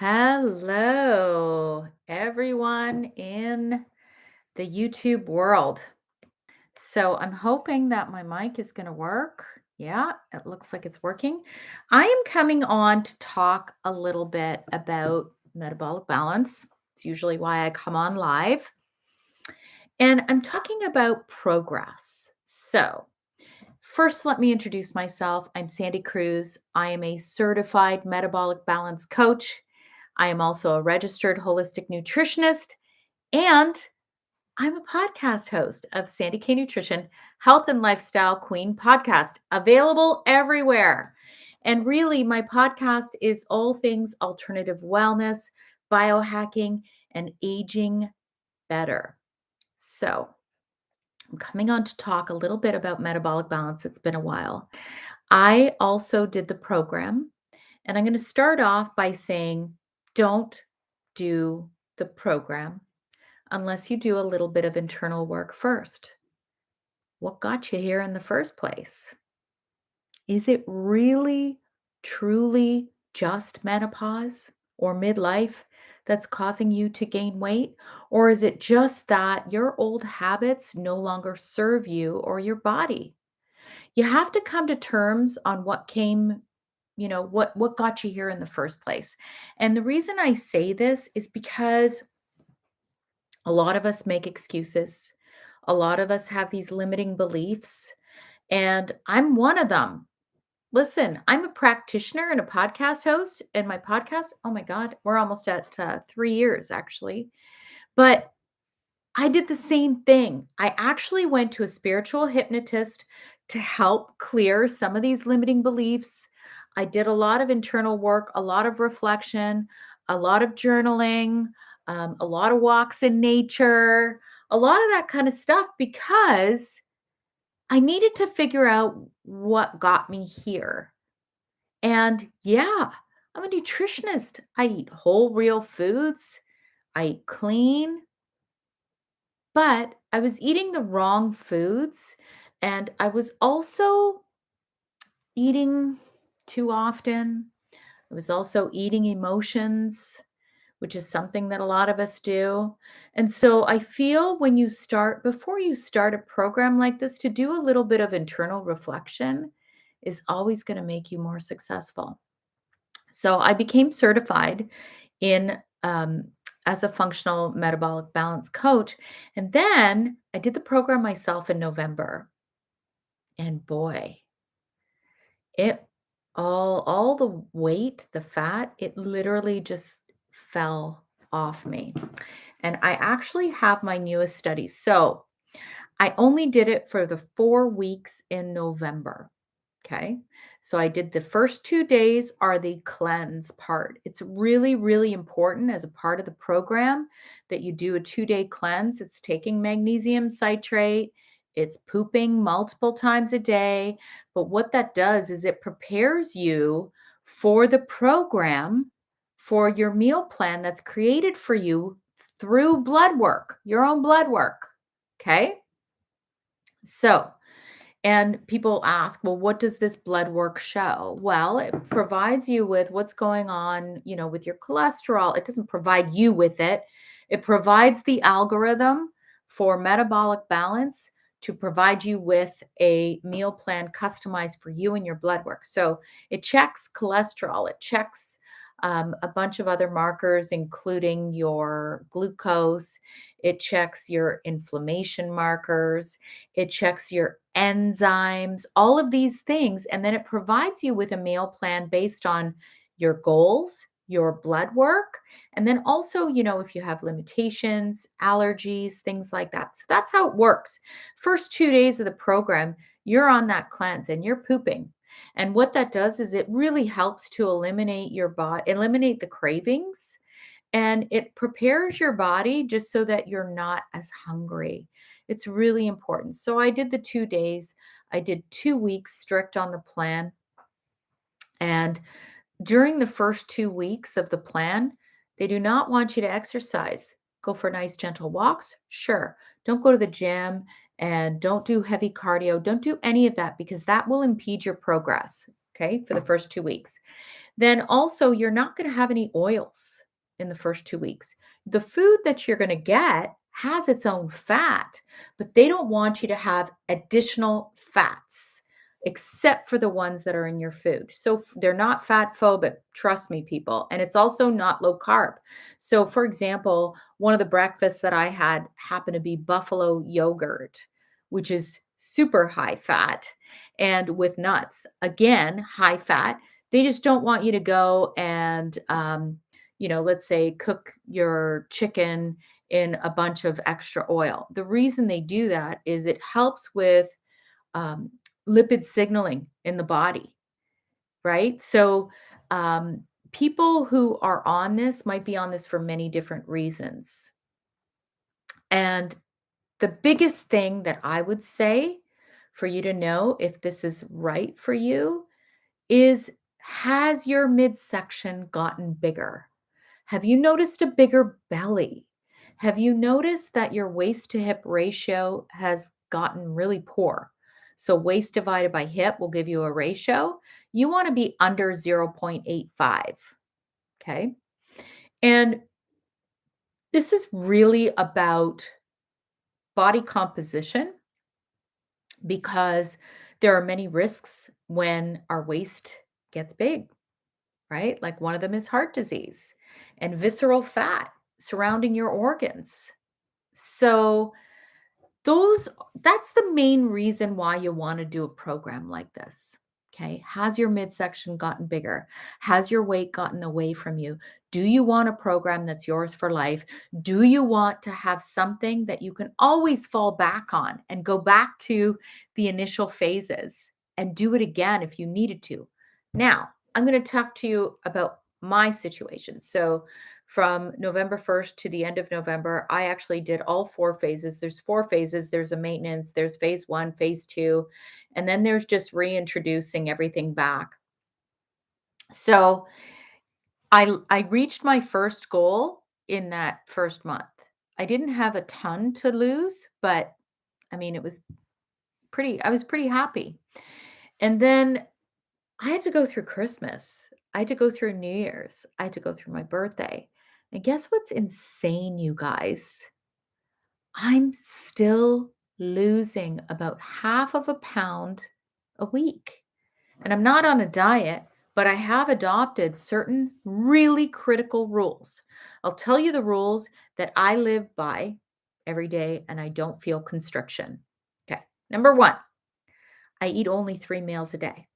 Hello, everyone in the YouTube world. So I'm hoping that my mic is going to work. Yeah, it looks like it's working. I am coming on to talk a little bit about metabolic balance. It's usually why I come on live. And I'm talking about progress. So, first, let me introduce myself. I'm Sandy Cruz. I am a certified metabolic balance coach. I am also a registered holistic nutritionist, and I'm a podcast host of Sandy K Nutrition, Health and Lifestyle Queen podcast, available everywhere. And really, my podcast is all things alternative wellness, biohacking, and aging better. So, I'm coming on to talk a little bit about metabolic balance. It's been a while. I also did the program, and I'm going to start off by saying don't do the program unless you do a little bit of internal work first. What got you here in the first place? Is it really, truly just menopause or midlife that's causing you to gain weight? Or is it just that your old habits no longer serve you or your body? You have to come to terms on what came, what got you here in the first place. And the reason I say this is because a lot of us make excuses. A lot of us have these limiting beliefs, and I'm one of them. Listen, I'm a practitioner and a podcast host, and my podcast, oh my God, we're almost at 3 years actually. But I did the same thing. I actually went to a spiritual hypnotist to help clear some of these limiting beliefs. I did a lot of internal work, a lot of reflection, a lot of journaling, a lot of walks in nature, a lot of that kind of stuff because I needed to figure out what got me here. And yeah, I'm a nutritionist. I eat whole, real foods, I eat clean. But I was eating the wrong foods, and I was also eating too often. I was also eating emotions, which is something that a lot of us do. And so I feel when you start, before you start a program like this, to do a little bit of internal reflection is always going to make you more successful. So I became certified in as a functional metabolic balance coach. And then I did the program myself in November. And boy, it all the weight, the fat, it literally just fell off me. And I actually have my newest study. So I only did it for the 4 weeks in November. Okay. So I did the first 2 days are the cleanse part. It's really, really important as a part of the program that you do a 2 day cleanse. It's taking magnesium citrate, it's pooping multiple times a day. But what that does is it prepares you for the program, for your meal plan that's created for you through blood work, your own blood work. Okay. So, and people ask, well, what does this blood work show? Well, it provides you with what's going on, with your cholesterol. It doesn't provide you with it. It provides the algorithm for metabolic balance to provide you with a meal plan customized for you and your blood work. So it checks cholesterol, it checks a bunch of other markers, including your glucose. It checks your inflammation markers. It checks your enzymes, all of these things. And then it provides you with a meal plan based on your goals, your blood work, and then also, if you have limitations, allergies, things like that. So that's how it works. First 2 days of the program, you're on that cleanse and you're pooping. And what that does is it really helps to eliminate your body, eliminate the cravings, and it prepares your body just so that you're not as hungry. It's really important. So I did the 2 days. I did 2 weeks strict on the plan. And during the first 2 weeks of the plan, they do not want you to exercise. Go for nice, gentle walks. Sure. Don't go to the gym and don't do heavy cardio. Don't do any of that because that will impede your progress. Okay. For the first 2 weeks. Then also, you're not going to have any oils in the first 2 weeks. The food that you're going to get has its own fat, but they don't want you to have additional fats except for the ones that are in your food. So they're not fat phobic, trust me, people. And it's also not low carb. So, for example, one of the breakfasts that I had happened to be buffalo yogurt, which is super high fat and with nuts. Again, high fat. They just don't want you to go and, let's say cook your chicken in a bunch of extra oil. The reason they do that is it helps with um, lipid signaling in the body, right? So, um, people who are on this might be on this for many different reasons. And the biggest thing that I would say for you to know if this is right for you is, has your midsection gotten bigger? Have you noticed a bigger belly? Have you noticed that your waist to hip ratio has gotten really poor? So, waist divided by hip will give you a ratio. You want to be under 0.85. Okay. And this is really about body composition because there are many risks when our waist gets big, right? Like one of them is heart disease and visceral fat surrounding your organs. So those that's the main reason why you want to do a program like this. Okay? Has your midsection gotten bigger? Has your weight gotten away from you? Do you want a program that's yours for life? Do you want to have something that you can always fall back on and go back to the initial phases and do it again if you needed to? Now, I'm going to talk to you about my situation. So, from November 1st to the end of November, I actually did all 4 phases. There's 4 phases. There's a maintenance, there's phase 1, phase 2, and then there's just reintroducing everything back. So, I reached my first goal in that first month. I didn't have a ton to lose, but I mean, it was I was pretty happy. And then I had to go through Christmas. I had to go through New Year's. I had to go through my birthday. And guess what's insane, you guys? I'm still losing about half of a pound a week. And I'm not on a diet, but I have adopted certain really critical rules. I'll tell you the rules that I live by every day and I don't feel constriction. Okay. Number one, I eat only 3 meals a day.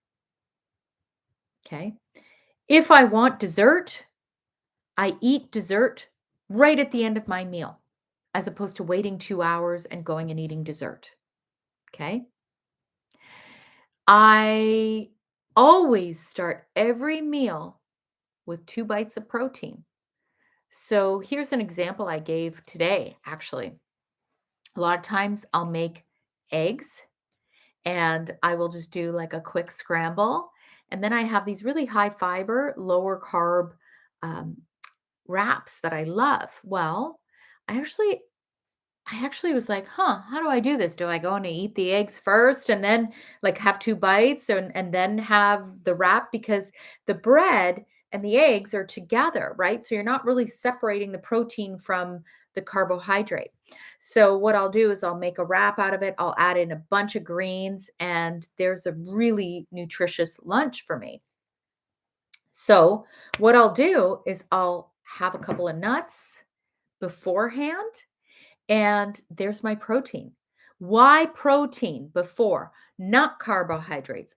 Okay. If I want dessert, I eat dessert right at the end of my meal, as opposed to waiting 2 hours and going and eating dessert. Okay. I always start every meal with 2 bites of protein. So here's an example I gave today, actually. A lot of times I'll make eggs and I will just do like a quick scramble. And then I have these really high fiber, lower carb um, wraps that I love. Well, I actually I actually was like, "Huh, how do I do this? Do I go and eat the eggs first and then like have 2 bites and then have the wrap?" Because the bread and the eggs are together, right? So you're not really separating the protein from the carbohydrate. So what I'll do is I'll make a wrap out of it. I'll add in a bunch of greens and there's a really nutritious lunch for me. So what I'll do is I'll have a couple of nuts beforehand and there's my protein. Why protein before? Not carbohydrates.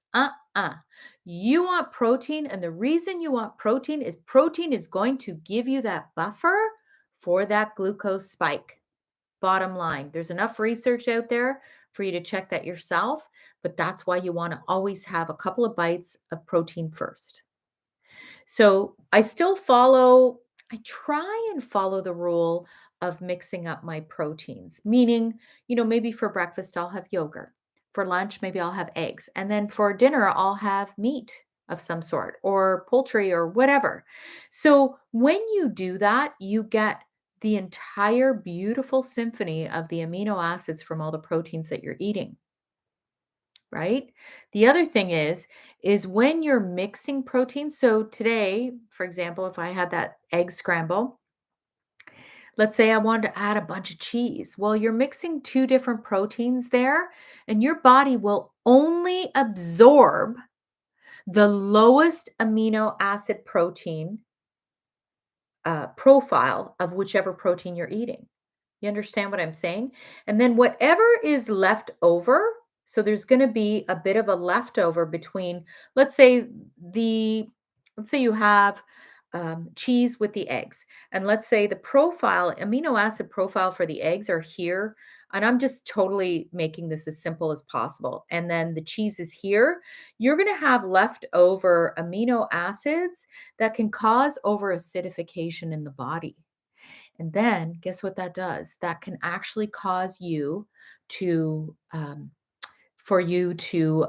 You want protein. And the reason you want protein is going to give you that buffer for that glucose spike. Bottom line, there's enough research out there for you to check that yourself, but that's why you want to always have a couple of bites of protein first. So I try and follow the rule of mixing up my proteins, meaning, maybe for breakfast, I'll have yogurt. For lunch, maybe I'll have eggs. And then for dinner, I'll have meat of some sort or poultry or whatever. So when you do that, you get the entire beautiful symphony of the amino acids from all the proteins that you're eating. right? The other thing is when you're mixing proteins. So today, for example, if I had that egg scramble, let's say I wanted to add a bunch of cheese. Well, you're mixing two different proteins there, and your body will only absorb the lowest amino acid protein profile of whichever protein you're eating. You understand what I'm saying? And then whatever is left over, so there's going to be a bit of a leftover between, let's say the, let's say you have cheese with the eggs, and let's say the profile, amino acid profile for the eggs are here. And I'm just totally making this as simple as possible. And then the cheese is here. You're going to have leftover amino acids that can cause over acidification in the body. And then guess what that does? That can actually cause you to, for you to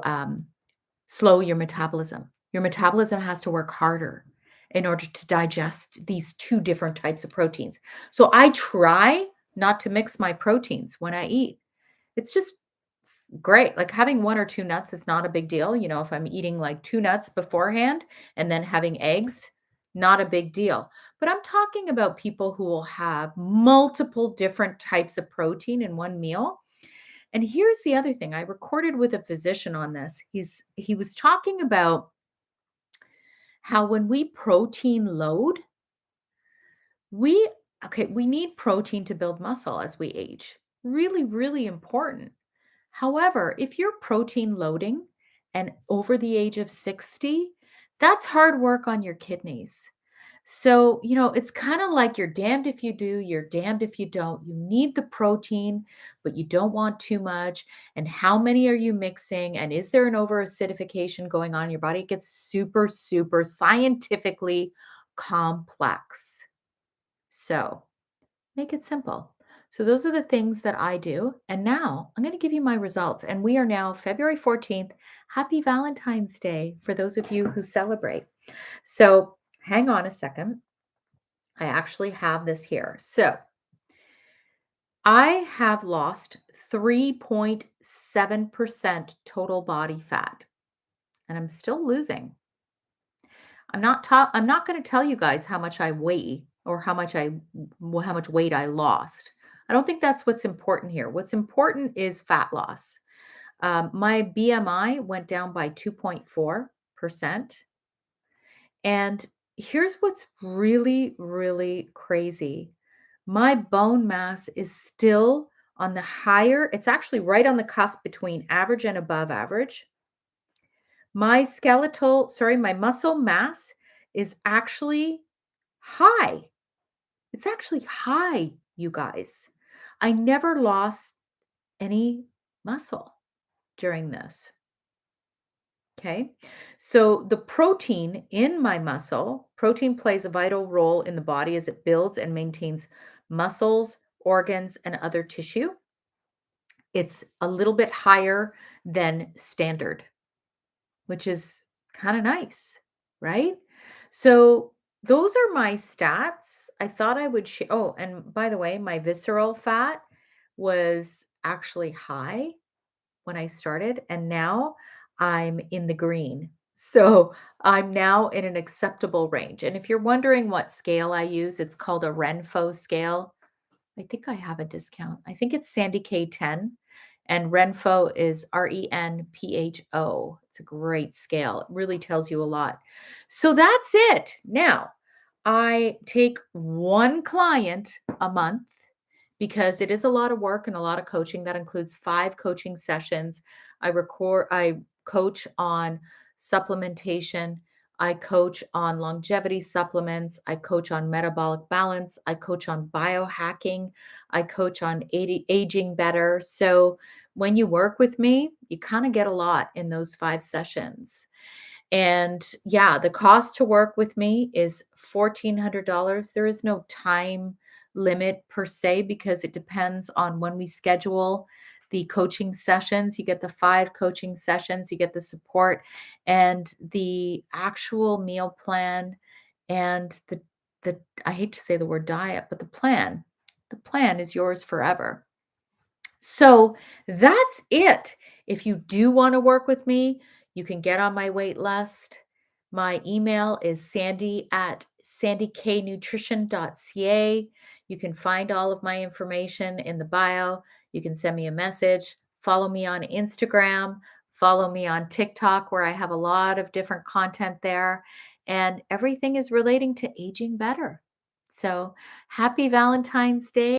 slow your metabolism. Your metabolism has to work harder in order to digest these two different types of proteins. So I try not to mix my proteins when I eat. It's just great. Like having 1 or 2 nuts is not a big deal. You know, if I'm eating like 2 nuts beforehand and then having eggs, not a big deal. But I'm talking about people who will have multiple different types of protein in one meal. And here's the other thing. I recorded with a physician on this. He was talking about how when we protein load, we we need protein to build muscle as we age. Really, really important. However, if you're protein loading and over the age of 60, that's hard work on your kidneys. So, you know, it's kind of like you're damned if you do, you're damned if you don't. You need the protein, but you don't want too much. And how many are you mixing? And is there an over acidification going on in your body? It gets super, super scientifically complex. So, make it simple. So those are the things that I do. And now I'm going to give you my results. And we are now February 14th. Happy Valentine's Day for those of you who celebrate. So hang on a second. I actually have this here. So I have lost 3.7% total body fat, and I'm still losing. I'm not going to tell you guys how much I weigh or how much weight I lost. I don't think that's what's important here. What's important is fat loss. My BMI went down by 2.4%. And here's what's really, really crazy. My bone mass is still on the higher, it's actually right on the cusp between average and above average. My muscle mass is actually high. It's actually high, you guys. I never lost any muscle during this. Okay. So the protein in my muscle, protein plays a vital role in the body as it builds and maintains muscles, organs, and other tissue. It's a little bit higher than standard, which is kind of nice, right? So those are my stats. I thought I would share. Oh, and by the way, my visceral fat was actually high when I started, and now I'm in the green. So I'm now in an acceptable range. And if you're wondering what scale I use, it's called a Renpho scale. I think I have a discount. I think it's Sandy K10, and Renpho is Renpho. It's a great scale. It really tells you a lot. So that's it. Now, I take one client a month because it is a lot of work and a lot of coaching. That includes 5 coaching sessions. I coach on supplementation. I coach on longevity supplements. I coach on metabolic balance. I coach on biohacking. I coach on aging better. So when you work with me, you kind of get a lot in those 5 sessions. And yeah, the cost to work with me is $1,400. There is no time limit per se because it depends on when we schedule the coaching sessions. You get the 5 coaching sessions, you get the support and the actual meal plan and the I hate to say the word diet, but the plan. The plan is yours forever. So that's it. If you do want to work with me, you can get on my wait list. My email is sandy@sandyknutrition.ca. You can find all of my information in the bio. You can send me a message. Follow me on Instagram. Follow me on TikTok, where I have a lot of different content there. And everything is relating to aging better. So happy Valentine's Day.